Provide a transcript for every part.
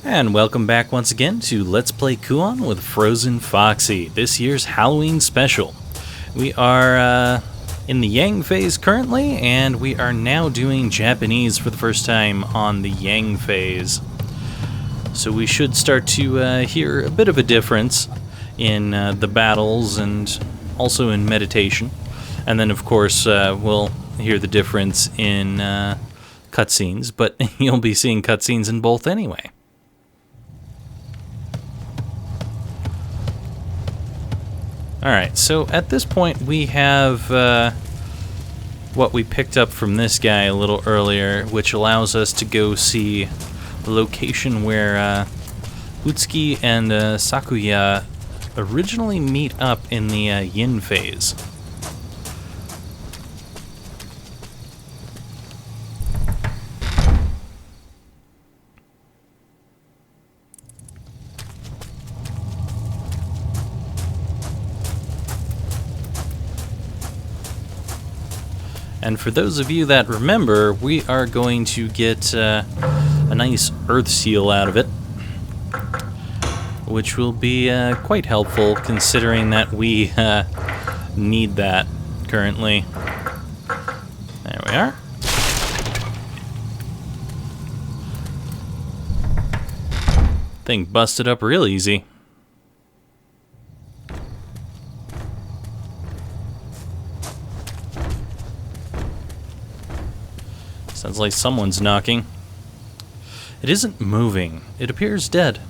And welcome back once again to Let's Play Kuon with FrozenFoxy, this year's Halloween special. We are in the Yang phase currently, and we are now doing Japanese for the first time on the Yang phase. So we should start to hear a bit of a difference in the battles and also in meditation. And then of course we'll hear the difference in cutscenes, but you'll be seeing cutscenes in both anyway. Alright, so at this point we have what we picked up from this guy a little earlier, which allows us to go see the location where Utsuki and Sakuya originally meet up in the Yin phase. And for those of you that remember, we are going to get a nice earth seal out of it, which will be quite helpful considering that we need that currently. There we are. Thing busted up real easy. Sounds like someone's knocking. It isn't moving. It appears dead.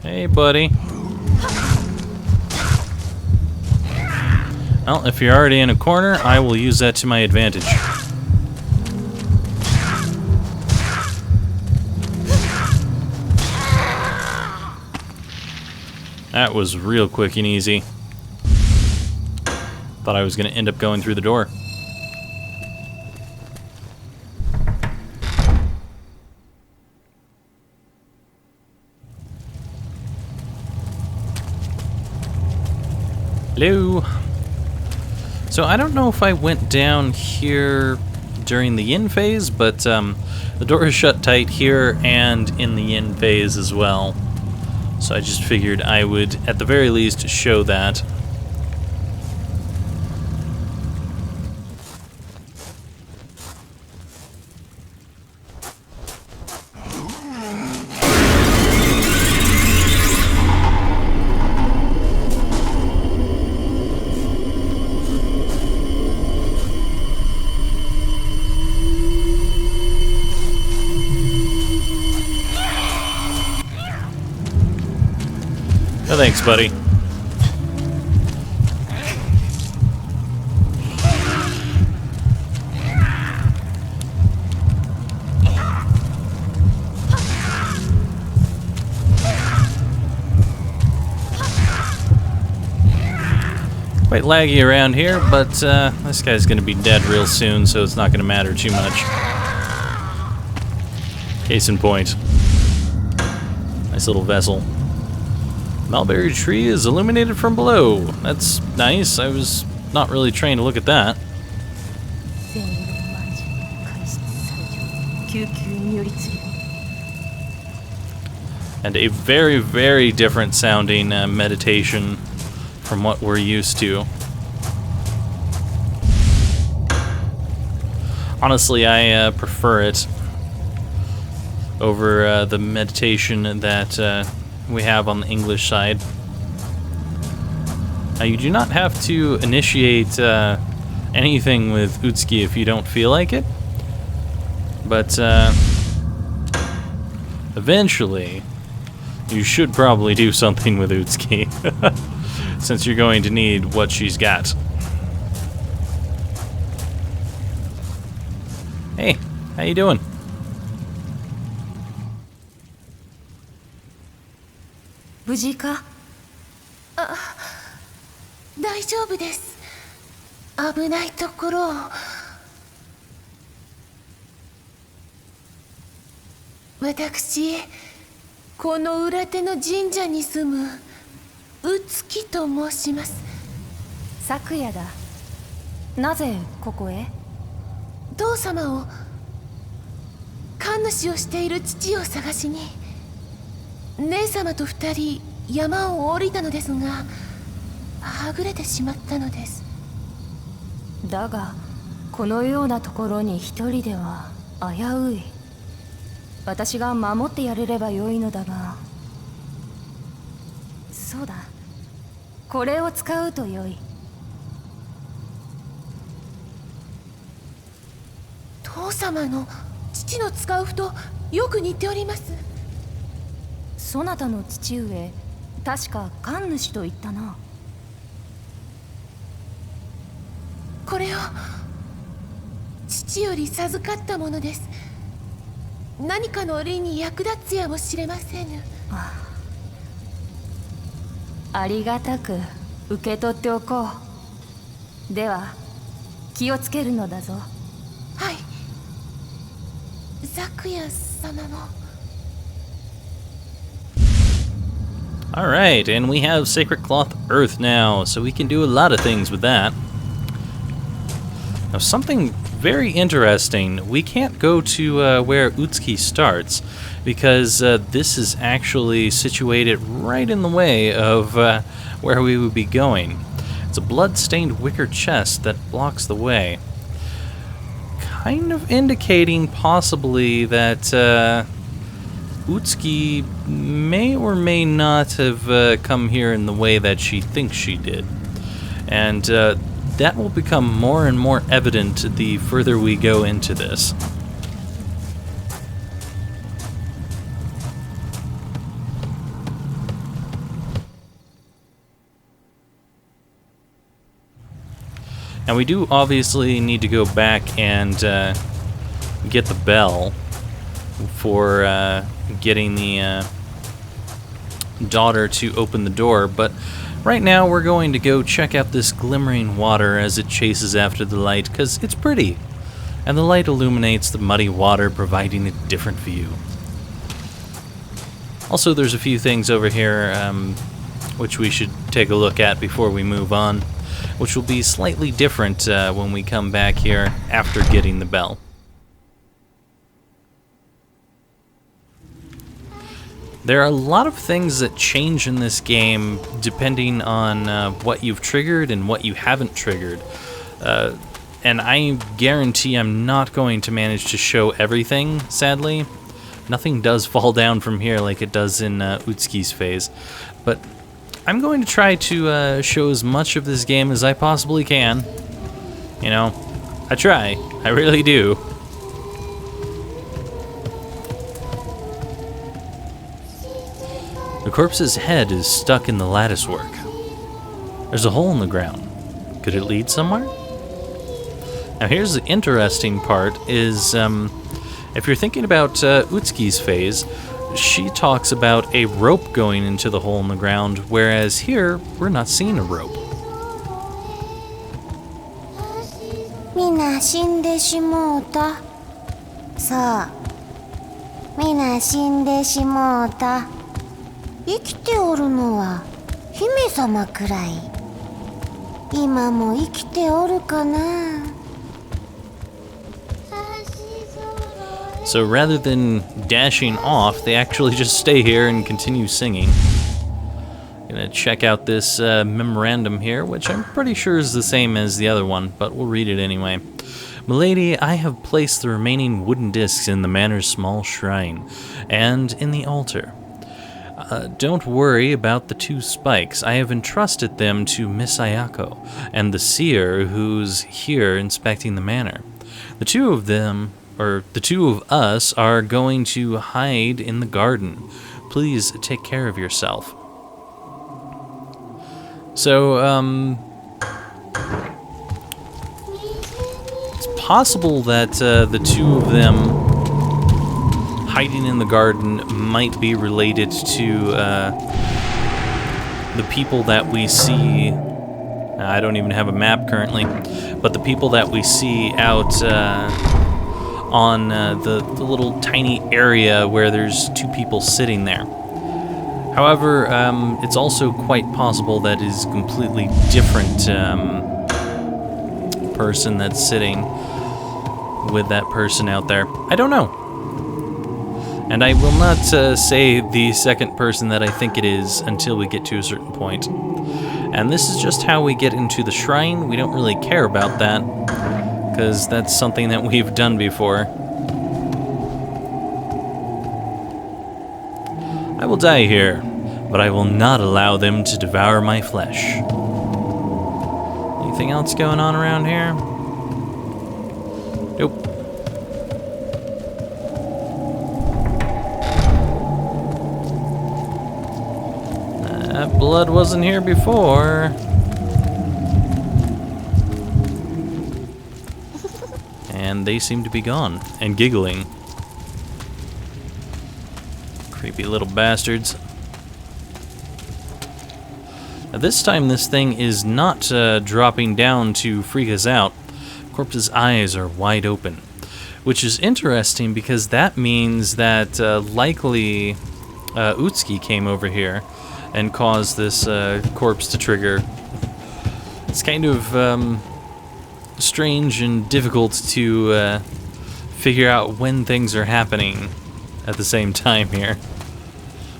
Hey, buddy. Well, if you're already in a corner, I will use that to my advantage. That was real quick and easy. Thought I was going to end up going through the door. Hello. So I don't know if I went down here during the Yin phase, but the door is shut tight here and in the Yin phase as well. So I just figured I would, at the very least, show that. Oh, thanks, buddy. Quite laggy around here, but this guy's gonna be dead real soon, so it's not gonna matter too much. Case in point. Nice little vessel. Mulberry tree is illuminated from below. That's nice. I was not really trained to look at that. And a very, very different sounding meditation from what we're used to. Honestly, I prefer it over the meditation that we have on the English side. Now, you do not have to initiate anything with Utsuki if you don't feel like it, but eventually you should probably do something with Utsuki since you're going to need what she's got. Hey, how you doing? Buji ka? 大丈夫です。危ないところを。私、この裏手の神社に住むうつきと申します。昨夜だ。なぜここへ？父様を神主をしている父を探しに姉様と二人山を降りたのですがはぐれてしまったのです。だがこのようなところに一人では危うい。私が守ってやれればよいのだが。そうだ、これを使うとよい。父様の父の使うふとよく似ております。そなたの父上、確か神主と言ったな。これを父より授かったものです。何かの折に役立つやもしれませぬ。ありがたく受け取っておこう。では気をつけるのだぞ。はい。ザクヤ様も。Alright, and we have Sacred Cloth Earth now, so we can do a lot of things with that. Now, something very interesting. We can't go to where Utsuki starts, because this is actually situated right in the way of where we would be going. It's a blood-stained wicker chest that blocks the way. Kind of indicating possibly that Utsuki may or may not have come here in the way that she thinks she did. And that will become more and more evident the further we go into this. Now we do obviously need to go back and get the bell for getting the daughter to open the door, but right now we're going to go check out this glimmering water as it chases after the light, because it's pretty, and the light illuminates the muddy water, providing a different view. Also, there's a few things over here which we should take a look at before we move on, which will be slightly different when we come back here after getting the bell. There are a lot of things that change in this game depending on what you've triggered and what you haven't triggered. And I guarantee I'm not going to manage to show everything, sadly. Nothing does fall down from here like it does in Utsuki's phase. But I'm going to try to show as much of this game as I possibly can. You know, I try. I really do. The corpse's head is stuck in the latticework. There's a hole in the ground. Could it lead somewhere? Now here's the interesting part is, if you're thinking about Utsuki's phase, she talks about a rope going into the hole in the ground, whereas here, we're not seeing a rope. みな死んでしもうた。そう。みな死んでしもうた。生きておるのは姫様くらい。今も生きておるかな。So rather than dashing off, they actually just stay here and continue singing. Gonna check out this memorandum here, which I'm pretty sure is the same as the other one, but we'll read it anyway. Milady, I have placed the remaining wooden discs in the manor's small shrine, and in the altar. Don't worry about the 2 spikes. I have entrusted them to Miss Ayako and the seer who's here inspecting the manor. The two of us are going to hide in the garden. Please take care of yourself. So, it's possible that the 2 of them hiding in the garden might be related to the people that we see. I don't even have a map currently, but the people that we see out on the little tiny area where there's 2 people sitting there. However, it's also quite possible that is a completely different person that's sitting. with that person out there? I don't know. And I will not say the second person that I think it is until we get to a certain point. And this is just how we get into the shrine. We don't really care about that, because that's something that we've done before. I will die here, but I will not allow them to devour my flesh. Anything else going on around here? Nope. That blood wasn't here before. And they seem to be gone and giggling. Creepy little bastards. Now this time this thing is not dropping down to freak us out. Corpse's eyes are wide open, which is interesting because that means that likely Utsuki came over here and caused this corpse to trigger. It's kind of strange and difficult to figure out when things are happening at the same time here.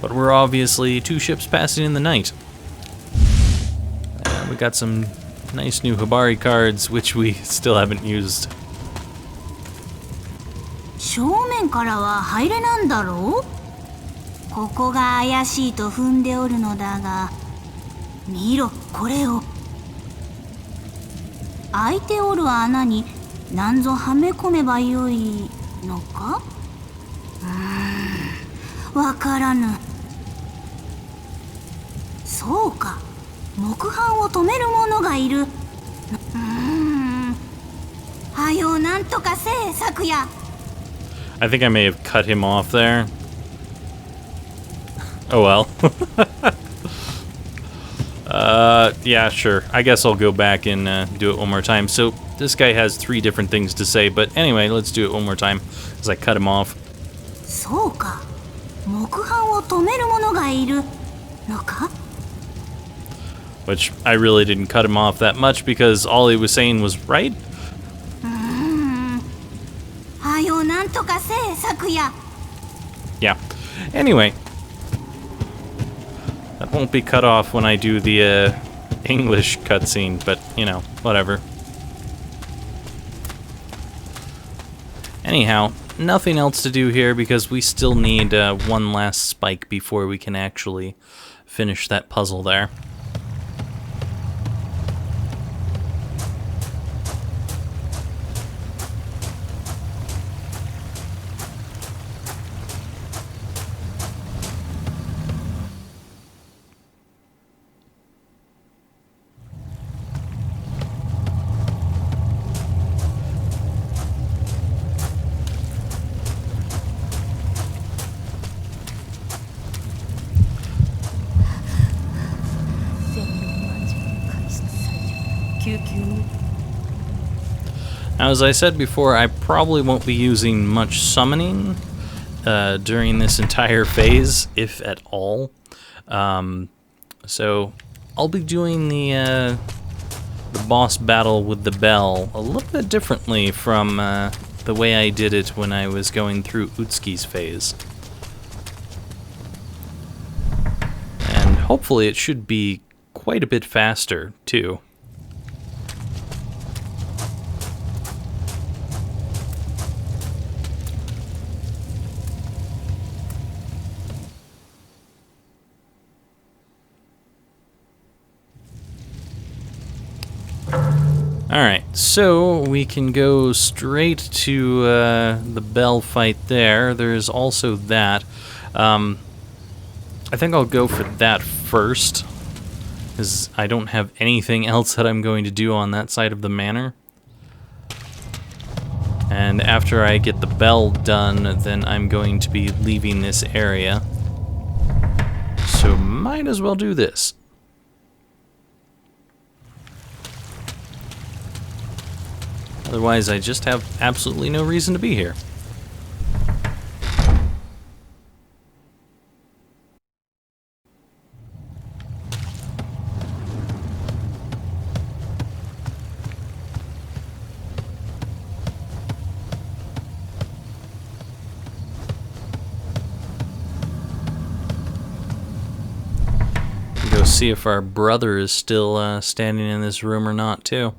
But we're obviously 2 ships passing in the night. And we got some nice new Hibari cards, which we still haven't used. 正面からは入れなんだろう。ここが怪しいと踏んでおるのだが、見ろこれを。開いておる穴に何ぞはめ込めばよいのか。わからぬ。そうか、木版を止める者がいる。はよなんとかせえ、昨夜。 I think I may have cut him off there. Oh well. Yeah, sure. I guess I'll go back and do it one more time. So, this guy has 3 different things to say, but anyway, let's do it one more time, as I cut him off. そうか、木版を止める者がいるのか。 Which, I really didn't cut him off that much, because all he was saying was right. はよなんとかせえ、昨夜。 Yeah. Anyway. That won't be cut off when I do the English cutscene, but, you know, whatever. Anyhow, nothing else to do here because we still need one last spike before we can actually finish that puzzle there. Now, as I said before, I probably won't be using much summoning during this entire phase, if at all. So I'll be doing the boss battle with the bell a little bit differently from the way I did it when I was going through Utsuki's phase. And hopefully it should be quite a bit faster, too. Alright, so we can go straight to the bell fight there. There's also that. I think I'll go for that first, because I don't have anything else that I'm going to do on that side of the manor. And after I get the bell done, then I'm going to be leaving this area. So might as well do this. Otherwise, I just have absolutely no reason to be here. see if our brother is still standing in this room or not, too.